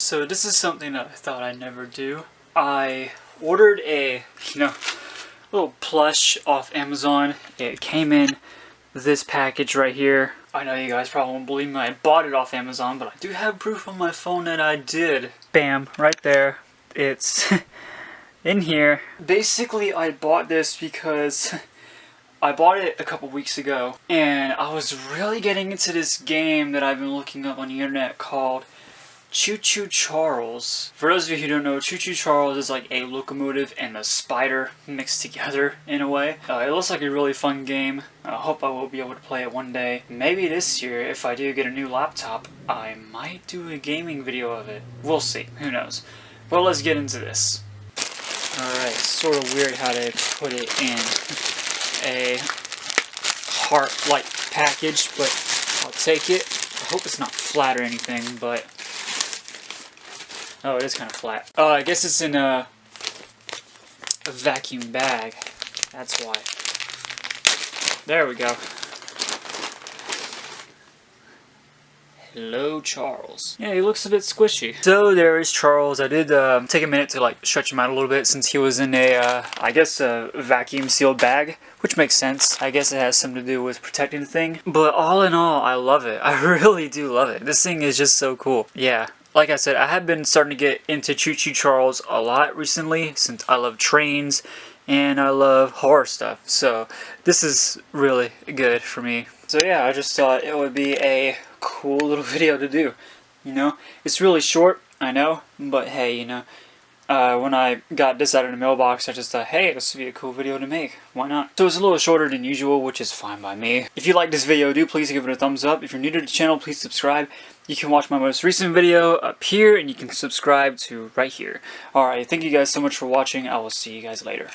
So this is something that I thought I'd never do. I ordered a, little plush off Amazon. It came in this package right here. I know you guys probably won't believe me, I bought it off Amazon, but I do have proof on my phone that I did. Bam, right there. It's in here. Basically, I bought this because I bought it a couple weeks ago, and I was really getting into this game that I've been looking up on the internet called Choo-Choo Charles. For those of you who don't know, Choo-Choo Charles is like a locomotive and a spider mixed together in a way. It looks like a really fun game. I hope I will be able to play it one day. Maybe this year, if I do get a new laptop, I might do a gaming video of it. We'll see. Who knows? Well, let's get into this. Alright, sort of weird how they put it in a heart-like package, but I'll take it. I hope it's not flat or anything, but oh, it is kind of flat. Oh, I guess it's in a vacuum bag. That's why. There we go. Hello, Charles. Yeah, he looks a bit squishy. So there is Charles. I did take a minute to like stretch him out a little bit since he was in a, I guess a vacuum sealed bag, which makes sense. I guess it has something to do with protecting the thing. But all in all, I love it. I really do love it. This thing is just so cool. Yeah. Like I said, I have been starting to get into Choo-Choo Charles a lot recently since I love trains and I love horror stuff. So this is really good for me. So yeah, I just thought it would be a cool little video to do. It's really short, I know, but hey, when I got this out of the mailbox, I just thought, hey, this would be a cool video to make. Why not? So it's a little shorter than usual, which is fine by me. If you like this video, do please give it a thumbs up. If you're new to the channel, please subscribe. You can watch my most recent video up here, and you can subscribe to right here. Alright, thank you guys so much for watching. I will see you guys later.